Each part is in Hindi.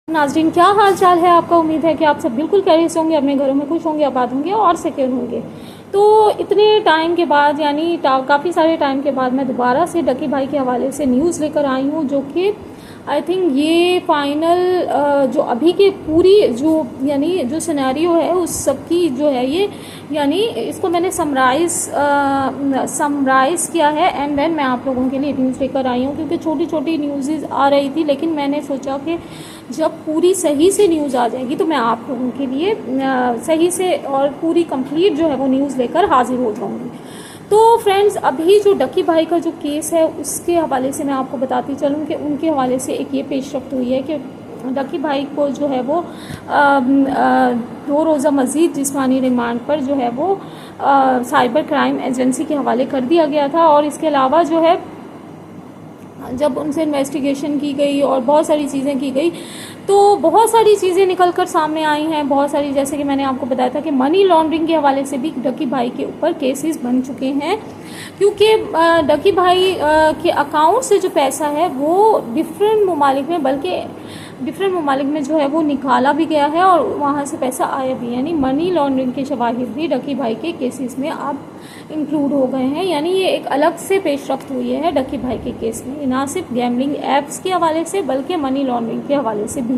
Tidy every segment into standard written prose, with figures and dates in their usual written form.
नाज़रीन, क्या हाल चाल है आपका। उम्मीद है कि आप सब बिल्कुल खैरियत से होंगे, अपने घरों में खुश होंगे, आबाद होंगे और सिक्योर होंगे। तो इतने टाइम के बाद यानी काफ़ी सारे टाइम के बाद मैं दोबारा से डकी भाई के हवाले से न्यूज़ लेकर आई हूँ, जो कि आई थिंक ये फाइनल जो अभी के पूरी जो यानी जो सिनेरियो है उस सब की जो है ये यानी इसको मैंने समराइज़ किया है एंड देन मैं आप लोगों के लिए न्यूज़ लेकर आई हूँ, क्योंकि छोटी छोटी न्यूज़ आ रही थी, लेकिन मैंने सोचा कि जब पूरी सही से न्यूज़ आ जाएगी तो मैं आप लोगों के लिए सही से और पूरी कंप्लीट जो है वो न्यूज़ लेकर हाजिर हो जाऊंगी। तो फ्रेंड्स, अभी जो डकी भाई का जो केस है उसके हवाले से मैं आपको बताती चलूँ कि उनके हवाले से एक ये पेशरफ्त हुई है कि डकी भाई को जो है वो 2 रोज़ा मज़ीद जिस्मानी रिमांड पर जो है वो साइबर क्राइम एजेंसी के हवाले कर दिया गया था। और इसके अलावा जो है जब उनसे इन्वेस्टिगेशन की गई और बहुत सारी चीज़ें की गई तो बहुत सारी चीज़ें निकल कर सामने आई हैं। बहुत सारी, जैसे कि मैंने आपको बताया था कि मनी लॉन्ड्रिंग के हवाले से भी डकी भाई के ऊपर केसेस बन चुके हैं, क्योंकि डकी भाई के अकाउंट से जो पैसा है वो डिफरेंट ममालिक में जो है वो निकाला भी गया है और वहाँ से पैसा आया भी, यानी मनी लॉन्ड्रिंग के शवाहिद भी डकी भाई के केसेस में अब इंक्लूड हो गए हैं। यानी ये एक अलग से पेशरफ्त हुई है डकी भाई के केस में, ना सिर्फ गैम्बलिंग ऐप्स के हवाले से बल्कि मनी लॉन्ड्रिंग के हवाले से भी।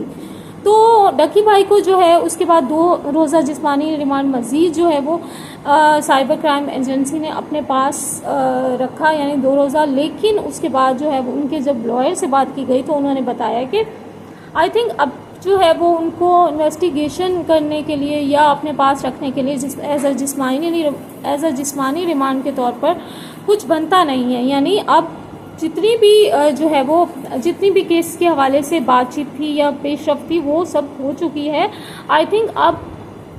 तो डकी भाई को जो है उसके बाद 2 रोज़ा जिस्मानी रिमांड मज़ीद जो है वो साइबर क्राइम एजेंसी ने अपने पास रखा, यानी 2 रोज़ा। लेकिन उसके बाद जो है वो उनके जब लॉयर से बात की गई तो उन्होंने बताया कि आई थिंक अब जो है वो उनको इन्वेस्टिगेशन करने के लिए या अपने पास रखने के लिए एज अ जिस्मानी रिमांड के तौर पर कुछ बनता नहीं है। यानी अब जितनी भी केस के हवाले से बातचीत थी या पेशरफ्त थी वो सब हो चुकी है। आई थिंक अब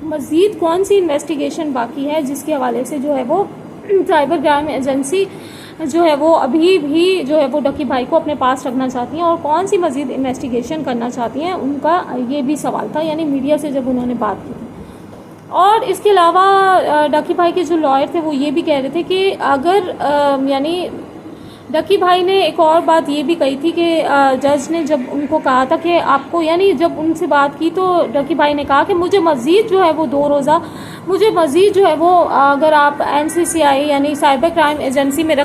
मज़ीद कौन सी इन्वेस्टिगेशन बाकी है जिसके हवाले से जो है वो साइबर क्राइम एजेंसी जो है वो अभी भी जो है वो डकी भाई को अपने पास रखना चाहती हैं और कौन सी मज़ीद इन्वेस्टिगेशन करना चाहती हैं, उनका ये भी सवाल था, यानी मीडिया से जब उन्होंने बात की थी। और इसके अलावा डकी भाई के जो लॉयर थे वो ये भी कह रहे थे कि अगर यानी डकी भाई ने एक और बात ये भी कही थी कि जज ने जब उनको कहा था कि आपको, यानी जब उनसे बात की तो डकी भाई ने कहा कि मुझे मज़ीद जो है वो 2 रोज़ा मुझे मज़ीद जो है वो अगर आप NCCI यानी साइबर क्राइम एजेंसी में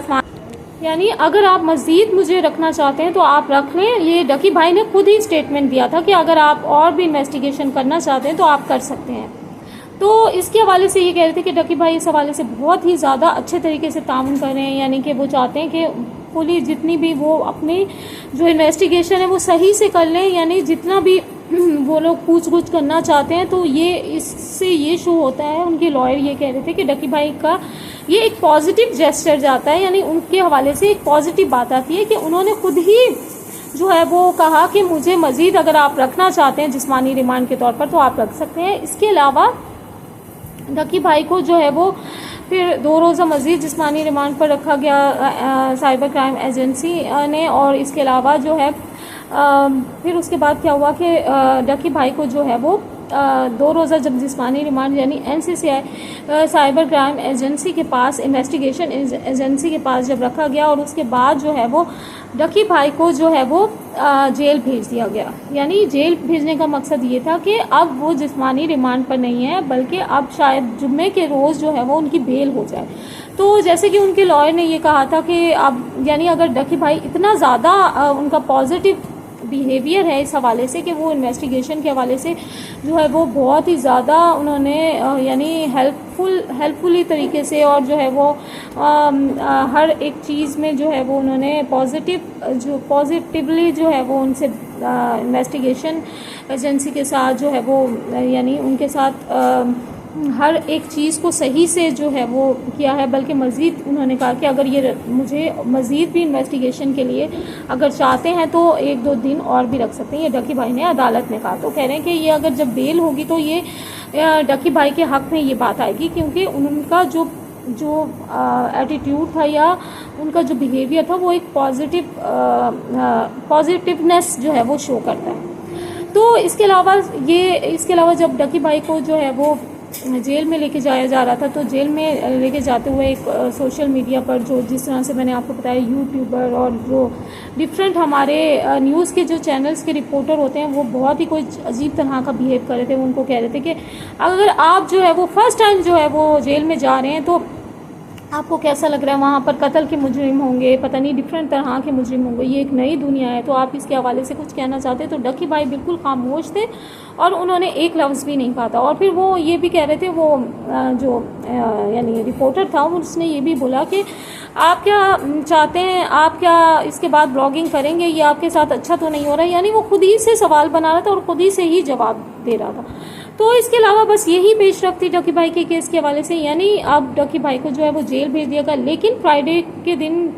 यानी अगर आप मज़ीद मुझे रखना चाहते हैं तो आप रख लें। ये डकी भाई ने खुद ही स्टेटमेंट दिया था कि अगर आप और भी इन्वेस्टिगेशन करना चाहते हैं तो आप कर सकते हैं। तो इसके हवाले से ये कह रहे थे कि डकी भाई इस हवाले से बहुत ही ज़्यादा अच्छे तरीके से ताउन कर रहे हैं, यानी कि वो चाहते हैं कि पुलिस जितनी भी वो अपनी जो इन्वेस्टिगेशन है वो सही से कर लें, यानी जितना भी वो लोग पूछ करना चाहते हैं। तो ये इससे ये शो होता है, उनके लॉयर ये कह रहे थे कि डकी भाई का ये एक पॉजिटिव जेस्चर जाता है, यानी उनके हवाले से एक पॉजिटिव बात आती है कि उन्होंने खुद ही जो है वो कहा कि मुझे मज़ीद अगर आप रखना चाहते हैं जिस्मानी रिमांड के तौर पर तो आप रख सकते हैं। इसके अलावा डकी भाई को जो है वो फिर 2 रोज़ा मज़ीद जिस्मानी रिमांड पर रखा गया साइबर क्राइम एजेंसी ने। और इसके अलावा जो है फिर उसके बाद क्या हुआ कि डकी भाई को जो है वो 2 रोज़ा जब जिस्मानी रिमांड यानी NCCI साइबर क्राइम एजेंसी के पास, इन्वेस्टिगेशन एजेंसी के पास जब रखा गया और उसके बाद जो है वो डकी भाई को जो है वो जेल भेज दिया गया। यानी जेल भेजने का मकसद ये था कि अब वो जिस्मानी रिमांड पर नहीं है, बल्कि अब शायद जुम्मे के रोज़ जो है वो उनकी बेल हो जाए। तो जैसे कि उनके लॉयर ने ये कहा था कि अब यानी अगर डकी भाई इतना ज़्यादा उनका पॉजिटिव बिहेवियर है इस हवाले से कि वो इन्वेस्टिगेशन के हवाले से जो है वो बहुत ही ज़्यादा उन्होंने यानी हेल्पफुली तरीके से और जो है वो हर एक चीज़ में जो है वो उन्होंने पॉजिटिवली जो है वो उनसे इन्वेस्टिगेशन एजेंसी के साथ जो है वो यानी उनके साथ हर एक चीज़ को सही से जो है वो किया है। बल्कि मज़ीद उन्होंने कहा कि अगर ये मुझे मज़ीद भी इन्वेस्टिगेशन के लिए अगर चाहते हैं तो 1-2 दिन और भी रख सकते हैं, ये डकी भाई ने अदालत में कहा। तो कह रहे हैं कि ये अगर जब बेल होगी तो ये डकी भाई के हक़ में ये बात आएगी, क्योंकि उनका जो एटीट्यूड था या उनका जो बिहेवियर था वो एक पॉजिटिवनेस जो है वो शो करता है। तो इसके अलावा जब डकी भाई को जो है वो जेल में लेके जाया जा रहा था। तो जेल में लेके जाते हुए एक सोशल मीडिया पर जो जिस तरह से मैंने आपको बताया यूट्यूबर और जो डिफरेंट हमारे न्यूज़ के जो चैनल्स के रिपोर्टर होते हैं वो बहुत ही कोई अजीब तरह का बिहेव कर रहे थे। वो उनको कह रहे थे कि अगर आप जो है वो फर्स्ट टाइम जो है वो जेल में जा रहे हैं तो आपको कैसा लग रहा है, वहाँ पर कत्ल के मुजरिम होंगे, पता नहीं डिफरेंट तरह के मुजरिम होंगे, ये एक नई दुनिया है। तो आप इसके हवाले से कुछ कहना चाहते हैं? तो डकी भाई बिल्कुल खामोश थे और उन्होंने एक लफ्ज़ भी नहीं कहा था। और फिर वो ये भी कह रहे थे, वो जो यानी रिपोर्टर था उसने ये भी बोला कि आप क्या चाहते हैं, आप क्या इसके बाद ब्लॉगिंग करेंगे, ये आपके साथ अच्छा तो नहीं हो रहा है। यानी वो खुद ही से सवाल बना रहा था और खुद ही से ही जवाब दे रहा था। तो इसके अलावा बस यही पेशरफ्त थी डकी भाई के केस के हवाले से। यानी अब डकी भाई को जो है वो जेल भेज दिया गया, लेकिन फ्राइडे के दिन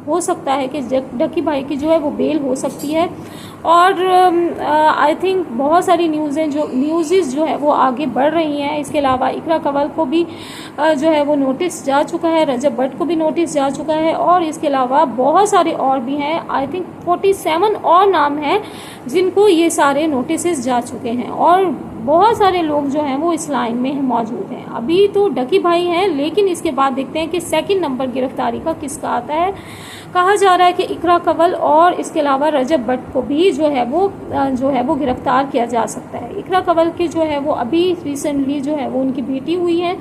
हो सकता है कि डकी भाई की जो है वो बेल हो सकती है। और आई थिंक बहुत सारी न्यूज़ जो है वो आगे बढ़ रही हैं। इसके अलावा इकरा कंवल को भी जो है वो नोटिस जा चुका है, रजब भट्ट को भी नोटिस जा चुका है और इसके अलावा बहुत सारे और भी हैं। आई थिंक 47 और नाम हैं जिनको ये सारे नोटिस जा चुके हैं और बहुत सारे लोग जो हैं वो इस लाइन में मौजूद हैं। अभी तो डकी भाई हैं, लेकिन इसके बाद देखते हैं कि सेकंड नंबर गिरफ्तारी का किसका आता है। कहा जा रहा है कि इकरा कंवल और इसके अलावा रजब भट्ट को भी जो है वो गिरफ्तार किया जा सकता है। इकरा कंवल के जो है वो अभी रिसेंटली जो है वो उनकी बेटी हुई है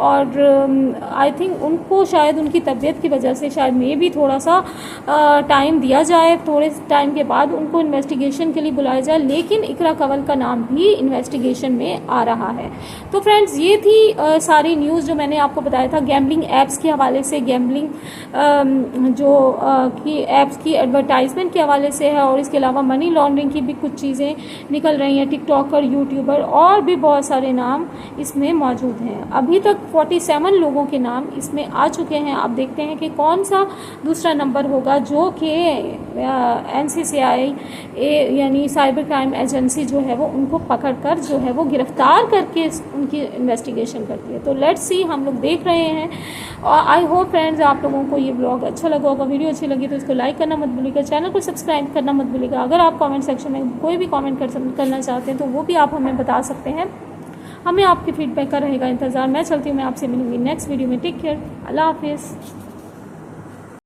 और आई थिंक उनको शायद उनकी तबीयत की वजह से शायद मे भी थोड़ा सा टाइम दिया जाए, थोड़े टाइम के बाद उनको इन्वेस्टिगेशन के लिए बुलाया जाए। लेकिन इकरा कंवल का नाम भी इन्वेस्टिगेशन में आ रहा है। तो फ्रेंड्स ये थी सारी न्यूज़ जो मैंने आपको बताया था गैम्बलिंग ऐप्स के हवाले से, गैम्बलिंग जो की ऐप्स की एडवर्टाइजमेंट के हवाले से है और इसके अलावा मनी लॉन्ड्रिंग की भी कुछ चीज़ें निकल रही हैं, टिकटॉकर, यूट्यूबर और भी बहुत सारे नाम इसमें मौजूद हैं। अभी तक 47 लोगों के नाम इसमें आ चुके हैं। अब देखते हैं कि कौन सा दूसरा नंबर होगा जो कि NCCI यानी साइबर क्राइम एजेंसी जो है वो उनको पकड़कर जो है वो गिरफ्तार करके उनकी इन्वेस्टिगेशन करती है। तो लेट्स सी, हम लोग देख रहे हैं। और आई होप फ्रेंड्स आप लोगों को ये ब्लॉग अच्छा लगा होगा। वीडियो अच्छी लगी तो इसको लाइक करना मत भूलिएगा, चैनल को सब्सक्राइब करना मत भूलिएगा। अगर आप कमेंट सेक्शन में कोई भी कमेंट करना चाहते हैं तो वो भी आप हमें बता सकते हैं। हमें आपके फीडबैक का रहेगा इंतज़ार। मैं चलती हूँ, मैं आपसे मिलूंगी नेक्स्ट वीडियो में। टेक केयर, अल्लाह हाफिज़।